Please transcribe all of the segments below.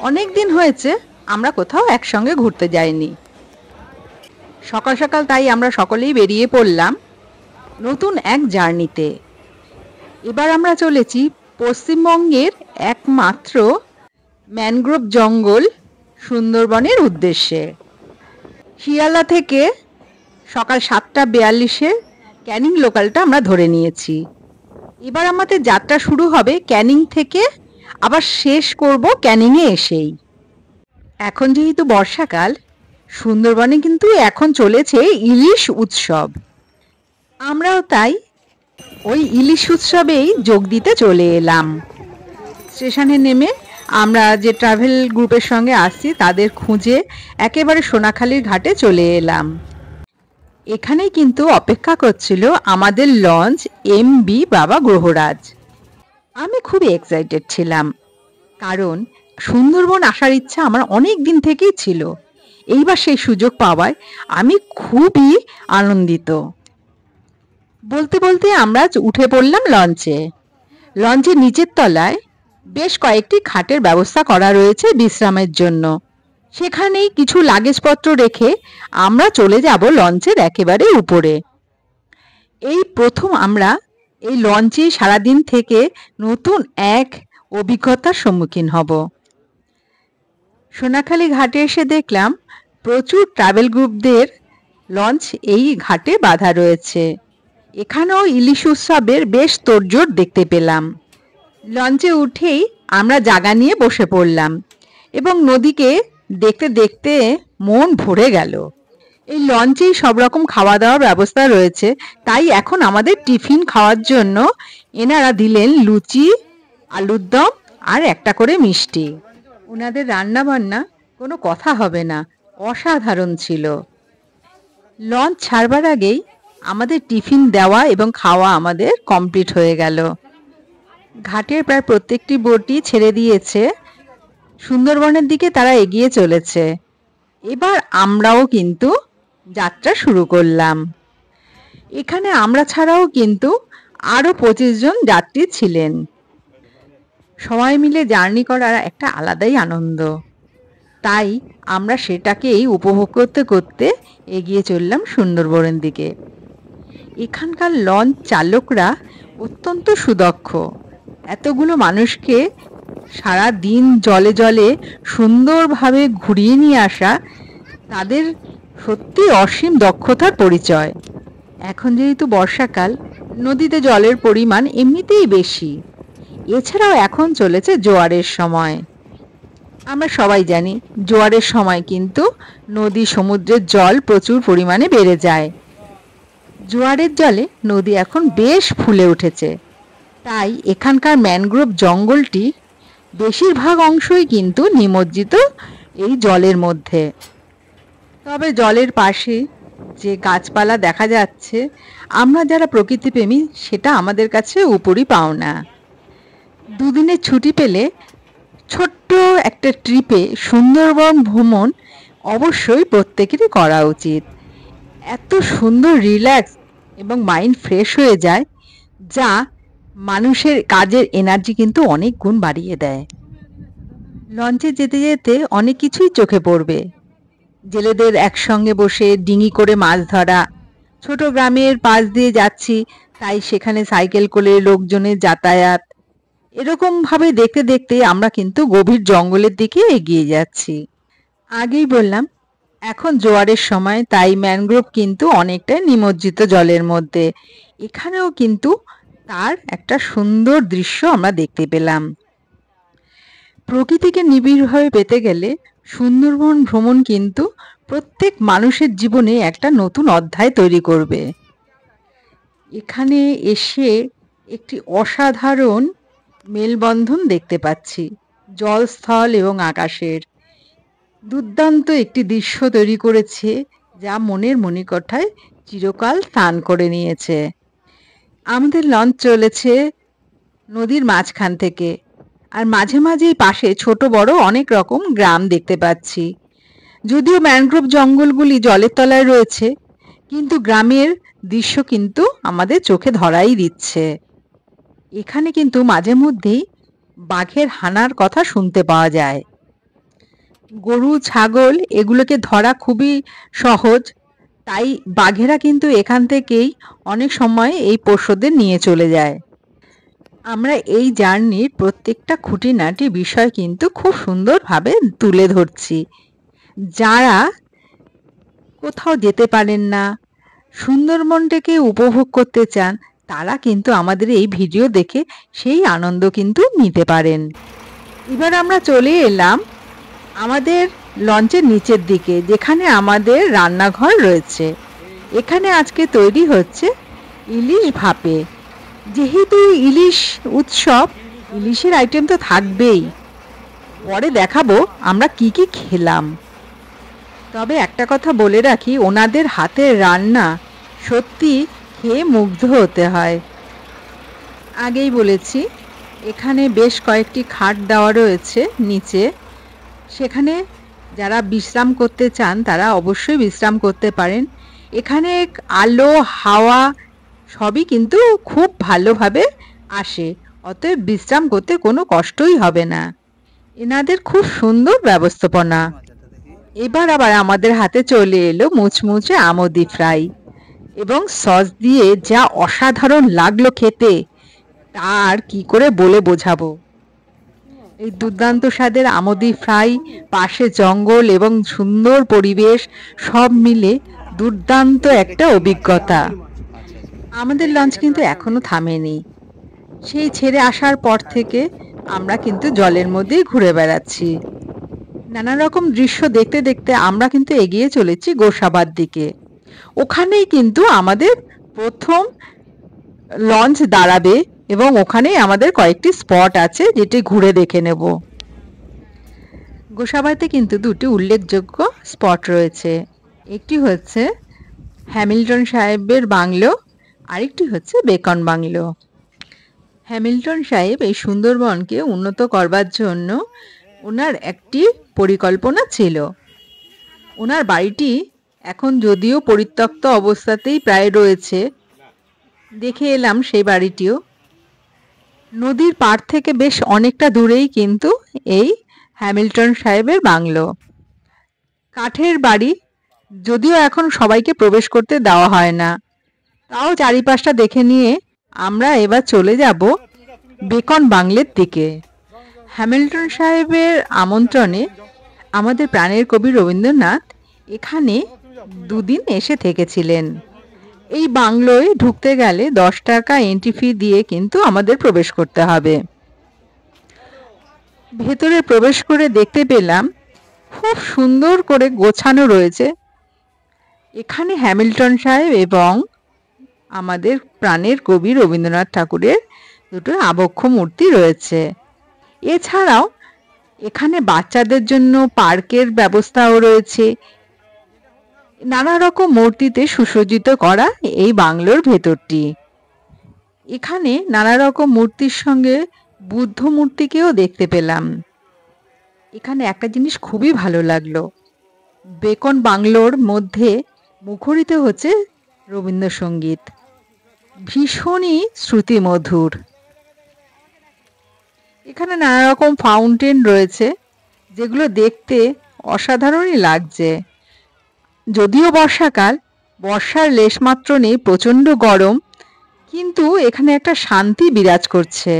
অনেক দিন হয়েছে আমরা কোথাও একসঙ্গে ঘুরতে যাইনি। সকাল সকাল তাই আমরা সকলেই বেরিয়ে পড়লাম নতুন এক জার্নিতে। এবার আমরা চলেছি পশ্চিমবঙ্গের একমাত্র ম্যানগ্রোভ জঙ্গল সুন্দরবনের উদ্দেশ্যে। শিয়ালদা থেকে সকাল 7:42-এ ক্যানিং লোকালটা আমরা ধরে নিয়েছি। এবার আমাদের যাত্রা শুরু হবে ক্যানিং থেকে, আবার শেষ করব ক্যানিংয়ে এসেই। এখন যেহেতু বর্ষাকাল, সুন্দরবনে কিন্তু এখন চলেছে ইলিশ উৎসব। আমরাও তাই ওই ইলিশ উৎসবেই যোগ দিতে চলে এলাম। স্টেশনে নেমে আমরা যে ট্রাভেল গ্রুপের সঙ্গে আসছি তাদের খুঁজে একেবারে সোনাখালীর ঘাটে চলে এলাম। এখানেই কিন্তু অপেক্ষা করছিল আমাদের লঞ্চ এমবি বাবা গ্রহরাজ। আমি খুব এক্সাইটেড ছিলাম, কারণ সুন্দরবন আসার ইচ্ছা আমার অনেক দিন থেকেই ছিল। এইবার সেই সুযোগ পাওয়ায় আমি খুবই আনন্দিত। বলতে বলতে আমরা উঠে পড়লাম লঞ্চে। লঞ্চের নিচের তলায় বেশ কয়েকটি খাটের ব্যবস্থা করা রয়েছে বিশ্রামের জন্য। সেখানেই কিছু লাগেজপত্র রেখে আমরা চলে যাব লঞ্চের একেবারে উপরে। এই প্রথম আমরা এই লঞ্চে সারাদিন থেকে নতুন এক অভিজ্ঞতার সম্মুখীন হব। সোনাখালী ঘাটে এসে দেখলাম প্রচুর ট্রাভেল গ্রুপদের লঞ্চ এই ঘাটে বাঁধা রয়েছে। এখানেও ইলিশ উৎসবের বেশ তোড়জোড় দেখতে পেলাম। লঞ্চে উঠেই আমরা জায়গা নিয়ে বসে পড়লাম এবং নদীকে দেখতে দেখতে মন ভরে গেল। এই লঞ্চেই সব রকম খাওয়া দাওয়ার ব্যবস্থা রয়েছে, তাই এখন আমাদের টিফিন খাওয়ার জন্য এনারা দিলেন লুচি, আলুর দম আর একটা করে মিষ্টি। ওনাদের রান্না বান্না কোনো কথা হবে না, অসাধারণ ছিল। লঞ্চ ছাড়বার আগেই আমাদের টিফিন দেওয়া এবং খাওয়া আমাদের কমপ্লিট হয়ে গেল। ঘাটের প্রায় প্রত্যেকটি বোটই ছেড়ে দিয়েছে, সুন্দরবনের দিকে তারা এগিয়ে চলেছে। এবার আমরাও কিন্তু যাত্রা শুরু করলাম। এখানে আমরা ছাড়াও কিন্তু আরও 25 জন যাত্রী ছিলেন। সবাই মিলে জার্নি করার একটা আলাদাই আনন্দ, তাই আমরা সেটাকেই উপভোগ করতে করতে এগিয়ে চললাম সুন্দরবনের দিকে। এখানকার লঞ্চ চালকরা অত্যন্ত সুদক্ষ। এতগুলো মানুষকে সারা দিন জলে জলে সুন্দরভাবে ঘুরিয়ে নিয়ে আসা তাদের সত্যি অসীম দক্ষতার পরিচয়। এখন যেহেতু বর্ষাকাল, নদীতে জলের পরিমাণ এমনিতেই বেশি। এছাড়াও এখন চলেছে জোয়ারের সময়। আমরা সবাই জানি জোয়ারের সময় কিন্তু নদী সমুদ্রের জল প্রচুর পরিমাণে বেড়ে যায়। জোয়ারের জলে নদী এখন বেশ ফুলে উঠেছে, তাই এখানকার ম্যানগ্রোভ জঙ্গলটি বেশিরভাগ অংশই কিন্তু নিমজ্জিত এই জলের মধ্যে। তবে জলের পাশে যে গাছপালা দেখা যাচ্ছে, আমরা যারা প্রকৃতিপ্রেমী সেটা আমাদের কাছে উপরি পাওনা। দুদিনের ছুটি পেলে ছোট্ট একটা ট্রিপে সুন্দরবন ভ্রমণ অবশ্যই প্রত্যেকেরই করা উচিত। এত সুন্দর রিল্যাক্স এবং মাইন্ড ফ্রেশ হয়ে যায়, যা মানুষের কাজের এনার্জি কিন্তু অনেক গুণ বাড়িয়ে দেয়। লঞ্চে যেতে যেতে অনেক কিছুই চোখে পড়বে। জেলেদের একসঙ্গে বসে ডিঙি করে মাছ ধরা, ছোট গ্রামের পাশ দিয়ে যাচ্ছি তাই সেখানে সাইকেল করে লোকজনের যাতায়াত, এরকমভাবে দেখতে দেখতে আমরা কিন্তু গভীর জঙ্গলের দিকে এগিয়ে যাচ্ছি। আগেই বললাম এখন জোয়ারের সময়, তাই ম্যানগ্রোভ কিন্তু অনেকটাই নিমজ্জিত জলের মধ্যে। এখানেও কিন্তু তার একটা সুন্দর দৃশ্য আমরা দেখতে পেলাম। প্রকৃতিকে নিবিড়ভাবে পেতে গেলে সুন্দরবন ভ্রমণ কিন্তু প্রত্যেক মানুষের জীবনে একটা নতুন অধ্যায় তৈরি করবে। এখানে এসে একটি অসাধারণ মেলবন্ধন দেখতে পাচ্ছি জলস্থল এবং আকাশের। দুর্দান্ত একটি দৃশ্য তৈরি করেছে, যা মনের মণিকোঠায় চিরকাল স্থান করে নিয়েছে। আমাদের লঞ্চ চলেছে নদীর মাঝখান থেকে, আর মাঝে মাঝেই পাশে ছোট বড় অনেক রকম গ্রাম দেখতে পাচ্ছি। যদিও ম্যানগ্রোভ জঙ্গলগুলি জলের তলায় রয়েছে, কিন্তু গ্রামের দৃশ্য কিন্তু আমাদের চোখে ধরাই দিচ্ছে। এখানে কিন্তু মাঝে মধ্যেই বাঘের হানার কথা শুনতে পাওয়া যায়। গরু ছাগল এগুলোকে ধরা খুবই সহজ, তাই বাঘেরা কিন্তু এখান থেকেই অনেক সময় এই পোষ্যদের নিয়ে চলে যায়। আমরা এই জার্নির প্রত্যেকটা খুঁটিনাটি বিষয় কিন্তু খুব সুন্দরভাবে তুলে ধরছি। যারা কোথাও যেতে পারেন না, সুন্দরবনটাকে উপভোগ করতে চান, তারা কিন্তু আমাদের এই ভিডিও দেখে সেই আনন্দ কিন্তু নিতে পারেন। এবার আমরা চলে এলাম আমাদের লঞ্চের নিচের দিকে, যেখানে আমাদের রান্নাঘর রয়েছে। এখানে আজকে তৈরি হচ্ছে ইলিশ ভাপে। যেহেতু ইলিশ উৎসব, ইলিশের আইটেম তো থাকবেই। পরে দেখাবো আমরা কি কি খেলাম। তবে একটা কথা বলে রাখি, ওনাদের হাতের রান্না সত্যি খেয়ে মুগ্ধ হতে হয়। আগেই বলেছি, এখানে বেশ কয়েকটি খাট দেওয়া রয়েছে নিচে, সেখানে যারা বিশ্রাম করতে চান তারা অবশ্যই বিশ্রাম করতে পারেন। এখানে আলো হাওয়া সবই কিন্তু খুব ভালোভাবে আসে, অতএব বিশ্রাম করতে কোনো কষ্টই হবে না। এনাদের খুব সুন্দর ব্যবস্থাপনা। এবার আবার আমাদের হাতে চলে এলো মুচমুচে আমোদি ফ্রাই, এবং সস দিয়ে যা অসাধারণ লাগলো খেতে, তার কি করে বলে বোঝাবো। এই দুর্দান্ত স্বাদের আমোদি ফ্রাই, পাশে জঙ্গল এবং সুন্দর পরিবেশ, সব মিলে দুর্দান্ত একটা অভিজ্ঞতা। আমাদের লঞ্চ কিন্তু এখনো থামেনি। সেই ছেড়ে আসার পর থেকে আমরা কিন্তু জলের মধ্যেই ঘুরে বেড়াচ্ছি। নানা রকম দৃশ্য দেখতে দেখতে আমরা কিন্তু এগিয়ে চলেছি গোসাবার দিকে। ওখানেই কিন্তু আমাদের প্রথম লঞ্চ দাঁড়াবে, এবং ওখানেই আমাদের কয়েকটি স্পট আছে যেটি ঘুরে দেখে নেব। গোসাবাতে কিন্তু দুটি উল্লেখযোগ্য স্পট রয়েছে। একটি হচ্ছে হ্যামিল্টন সাহেবের বাংলো, আরেকটি হচ্ছে বেকন বাংলো। হ্যামিল্টন সাহেব এই সুন্দরবনকে উন্নত করবার জন্য ওনার একটি পরিকল্পনা ছিল। ওনার বাড়িটি এখন যদিও পরিত্যক্ত অবস্থাতেই প্রায় রয়েছে, দেখে এলাম সেই বাড়িটিও। নদীর পাড় থেকে বেশ অনেকটা দূরেই কিন্তু এই হ্যামিল্টন সাহেবের বাংলো। কাঠের বাড়ি, যদিও এখন সবাইকে প্রবেশ করতে দেওয়া হয় না, তাও চারিপাশটা দেখে নিয়ে আমরা এবার চলে যাব বেকন বাংলোর দিকে। হ্যামিল্টন সাহেবের আমন্ত্রণে আমাদের প্রাণের কবি রবীন্দ্রনাথ এখানে দুদিন এসে থেকেছিলেন। এই বাংলোয় ঢুকতে গেলে 10 টাকা এন্ট্রি ফি দিয়ে কিন্তু আমাদের প্রবেশ করতে হবে। ভেতরে প্রবেশ করে দেখতে পেলাম খুব সুন্দর করে গোছানো রয়েছে। এখানে হ্যামিল্টন সাহেব এবং আমাদের প্রাণের কবি রবীন্দ্রনাথ ঠাকুরের দুটো আবক্ষ মূর্তি রয়েছে। এছাড়াও এখানে বাচ্চাদের জন্য পার্কের ব্যবস্থাও রয়েছে। নানা রকম মূর্তিতে সুসজ্জিত করা এই বাংলোর ভেতরটি। এখানে নানা রকম মূর্তির সঙ্গে বুদ্ধ মূর্তিকেও দেখতে পেলাম। এখানে একটা জিনিস খুবই ভালো লাগলো, বেকন বাংলোর মধ্যে মুখরিত হচ্ছে রবীন্দ্রসঙ্গীত, ভীষণই শ্রুতিমধুর। এখানে নানা রকম ফাউন্টেন রয়েছে, যেগুলো দেখতে অসাধারণই লাগছে। যদিও বর্ষাকাল, বর্ষার লেশমাত্র নেই, প্রচণ্ড গরম, কিন্তু এখানে একটা শান্তি বিরাজ করছে।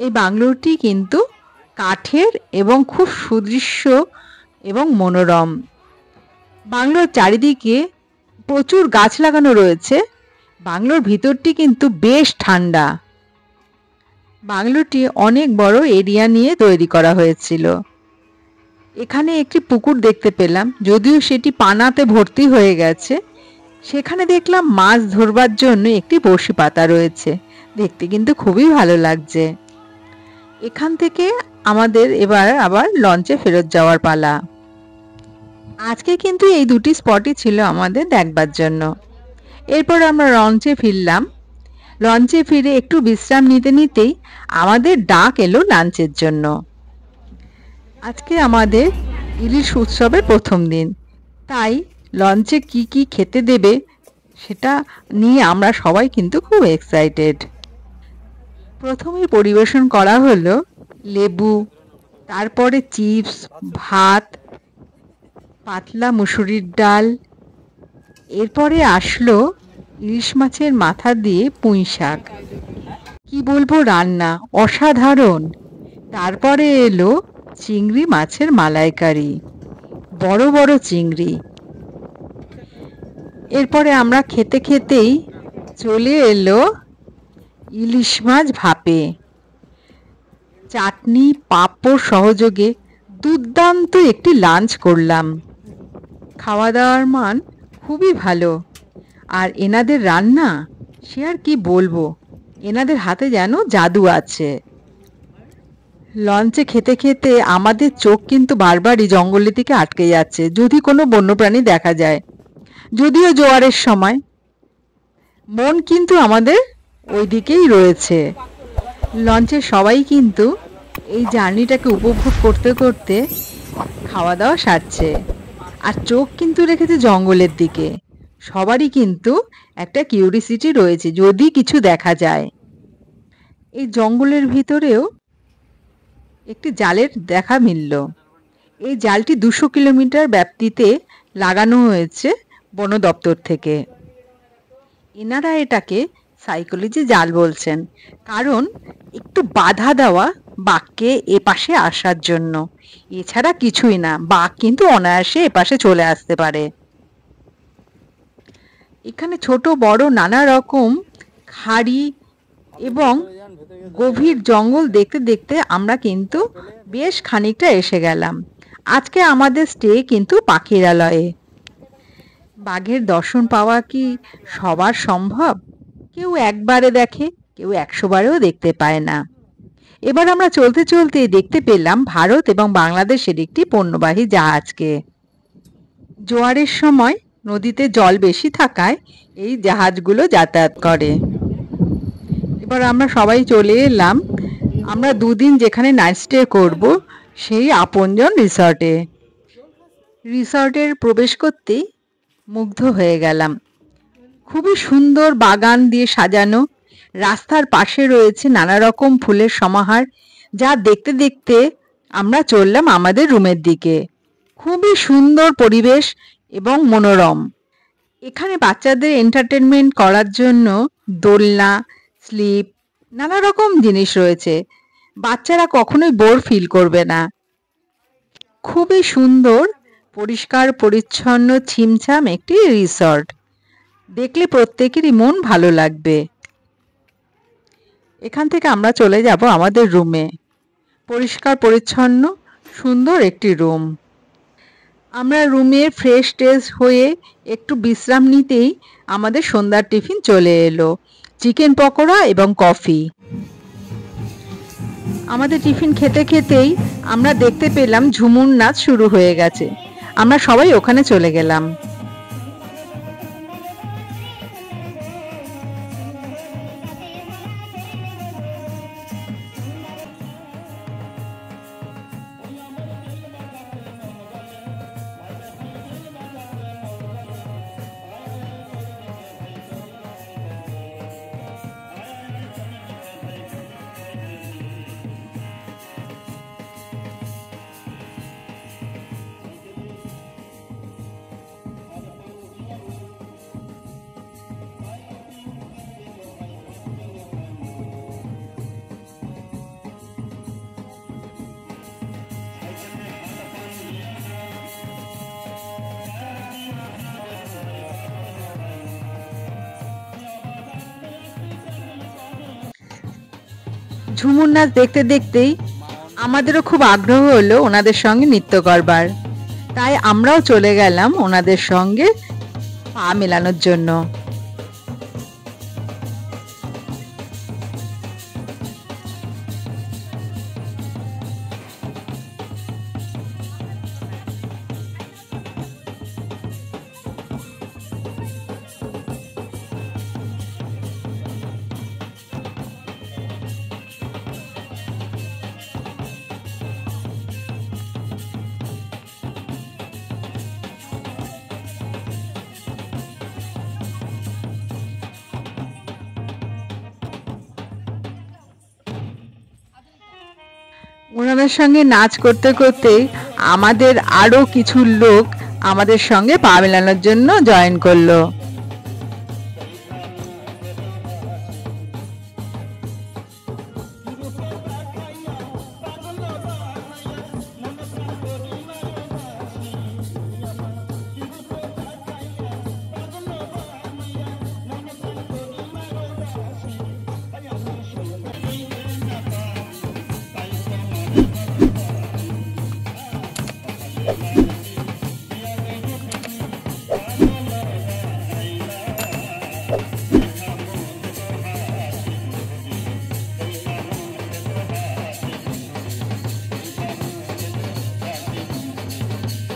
এই বাংলোটি কিন্তু কাঠের এবং খুব সুদৃশ্য এবং মনোরম। বাংলোর চারিদিকে প্রচুর গাছ লাগানো রয়েছে। বাংলোর ভিতরটি কিন্তু বেশ ঠান্ডা। বাংলোটি অনেক বড় এরিয়া নিয়ে তৈরি করা হয়েছিল। এখানে একটি পুকুর দেখতে পেলাম, যদিও সেটি পানাতে ভর্তি হয়ে গেছে। সেখানে দেখলাম মাছ ধরবার জন্য একটি বড়শি পাতা রয়েছে, দেখতে কিন্তু খুবই ভালো লাগছে। এখান থেকে আমাদের এবার আবার লঞ্চে ফেরত যাওয়ার পালা। আজকে কিন্তু এই দুটি স্পটই ছিল আমাদের দেখবার জন্য। এরপর আমরা লঞ্চে ফিরলাম। লঞ্চে ফিরে একটু বিশ্রাম নিতে নিতেই আমাদের ডাক এলো লাঞ্চের জন্য। আজকে আমাদের ইলিশ উৎসবের প্রথম দিন, তাই লঞ্চে কি কি খেতে দেবে সেটা নিয়ে আমরা সবাই কিন্তু খুব এক্সাইটেড। প্রথমে পরিবেশন করা হলো লেবু, তারপরে চিপস, ভাত, পাতলা মুসুরির ডাল, এরপরে আসলো ইলিশ মাছের মাথা দিয়ে পুঁই শাক। কি বলবো, রান্না অসাধারণ। তারপরে এলো চিংড়ি মাছের মালাইকারি, বড় বড় চিংড়ি। এরপরে আমরা খেতে খেতেই চলে এলো ইলিশ মাছ ভাপে। চাটনি, পাঁপড় সহযোগে দুর্দান্ত একটি লাঞ্চ করলাম। খাওয়া দাওয়ার মান খুবই ভালো। আর এনাদের রান্না সে আর কি বলবো, এনাদের হাতে যেন জাদু আছে। লঞ্চে খেতে খেতে আমাদের চোখ কিন্তু বারবারই জঙ্গলের দিকে আটকে যাচ্ছে, যদি কোনো বন্যপ্রাণী দেখা যায়। যদিও জোয়ারের সময়, মন কিন্তু আমাদের ওই দিকেই রয়েছে। লঞ্চে সবাই কিন্তু এই জার্নিটাকে উপভোগ করতে করতে খাওয়া দাওয়া সারছে, আর চোখ কিন্তু রেখেছে জঙ্গলের দিকে। সবারই কিন্তু একটা কিউরিসিটি রয়েছে, যদি কিছু দেখা যায়। এই জঙ্গলের ভিতরেও একটি জালের দেখা মিলল। এই জালটি 200 কিলোমিটার ব্যাপ্তিতে লাগানো হয়েছে বন দপ্তর থেকে। এনারা এটাকে সাইকোলজি জাল বলছেন, কারণ একটু বাধা দেওয়া বাঘকে এপাশে আসার জন্য। এছাড়া কিছুই না, বাঘ কিন্তু অনায়াসে এপাশে চলে আসতে পারে। এখানে ছোট বড় নানা রকম খাড়ি এবং গভীর জঙ্গল দেখতে দেখতে আমরা কিন্তু বেশ খানিকটা এসে গেলাম। আজকে আমাদের স্টে কিন্তু পাখিরালয়ে। বাঘের দর্শন পাওয়া কি সবার সম্ভব? কেউ একবারে দেখে, কেউ 100 বারেও দেখতে পায় না। এবার আমরা চলতে চলতে দেখতে পেলাম ভারত এবং বাংলাদেশের একটি পণ্যবাহী জাহাজকে। জোয়ারের সময় নদীতে জল বেশি থাকায় এই জাহাজগুলো যাতায়াত করে। এবার আমরা সবাই চলে এলাম আমরা 2 দিন যেখানে নাইট স্টে করব, সেই আপনজন রিসর্টে। রিসর্টের প্রবেশ করতেই মুগ্ধ হয়ে গেলাম। খুবই সুন্দর বাগান দিয়ে সাজানো। রাস্তার পাশে রয়েছে নানা রকম ফুলের সমাহার, যা দেখতে দেখতে আমরা চললাম আমাদের রুমের দিকে। খুবই সুন্দর পরিবেশ এবং মনোরম। এখানে বাচ্চাদের এন্টারটেনমেন্ট করার জন্য দোলনা, স্লিপ, নানা রকম জিনিস রয়েছে। বাচ্চারা কখনোই বোর ফিল করবে না। খুবই সুন্দর, পরিষ্কার পরিচ্ছন্ন, ছিমছাম একটি রিসর্ট। দেখলে প্রত্যেকেরই মন ভালো লাগবে। এখান থেকে আমরা চলে যাব আমাদের রুমে। পরিষ্কার পরিচ্ছন্ন সুন্দর একটি রুম। আমরা রুমে ফ্রেশ ট্রেশ হয়ে একটু বিশ্রাম নিতেই আমাদের সন্ধ্যার টিফিন চলে এলো, চিকেন পকোড়া এবং কফি। আমাদের টিফিন খেতে খেতেই আমরা দেখতে পেলাম ঝুমুর নাচ শুরু হয়ে গেছে। আমরা সবাই ওখানে চলে গেলাম। ঝুমুর নাচ দেখতে দেখতেই আমাদেরও খুব আগ্রহ হলো ওনাদের সঙ্গে নৃত্য করবার। তাই আমরাও চলে গেলাম ওনাদের সঙ্গে পা মেলানোর জন্য। ওনাদের সঙ্গে নাচ করতে করতে আমাদের আরো কিছু লোক আমাদের সঙ্গে পা মেলানোর জন্য জয়েন করলো।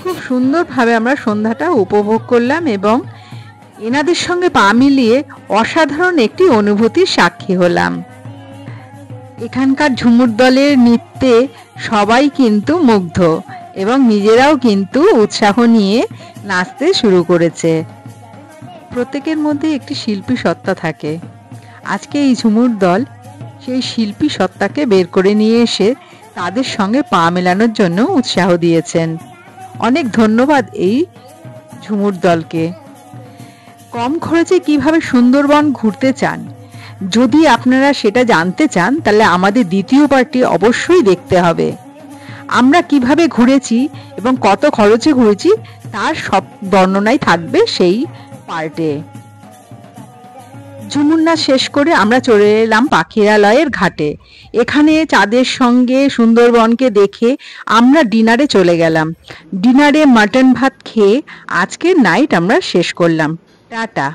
খুব সুন্দরভাবে আমরা সন্ধ্যাটা উপভোগ করলাম এবং এনাদের সঙ্গে পা মিলিয়ে অসাধারণ একটি অনুভূতির সাক্ষী হলাম। এখানকার ঝুমুর দলের নৃত্যে সবাই কিন্তু মুগ্ধ এবং নিজেরাও কিন্তু উৎসাহ নিয়ে নাচতে শুরু করেছে। প্রত্যেকের মধ্যে একটি শিল্পী সত্তা থাকে। আজকে এই ঝুমুর দল সেই শিল্পী সত্তাকে বের করে নিয়ে এসে তাদের সঙ্গে পা মেলানোর জন্য উৎসাহ দিয়েছেন। অনেক ধন্যবাদ এই ঝুমুর দলকে। কম খরচে কিভাবে সুন্দরবন ঘুরতে চান, যদি আপনারা সেটা জানতে চান তাহলে আমাদের দ্বিতীয় পার্টটি অবশ্যই দেখতে হবে। আমরা কিভাবে ঘুরেছি এবং কত খরচে ঘুরেছি তার সব বর্ণনাই থাকবে সেই পার্টে। ঝুমুর নাচ শেষ করে আমরা চলে এলাম পাখিরালয়ের ঘাটে। এখানে চাঁদের সঙ্গে সুন্দরবনকে দেখে আমরা ডিনারে চলে গেলাম। ডিনারে মাটন ভাত খেয়ে আজকের নাইট আমরা শেষ করলাম। টাটা।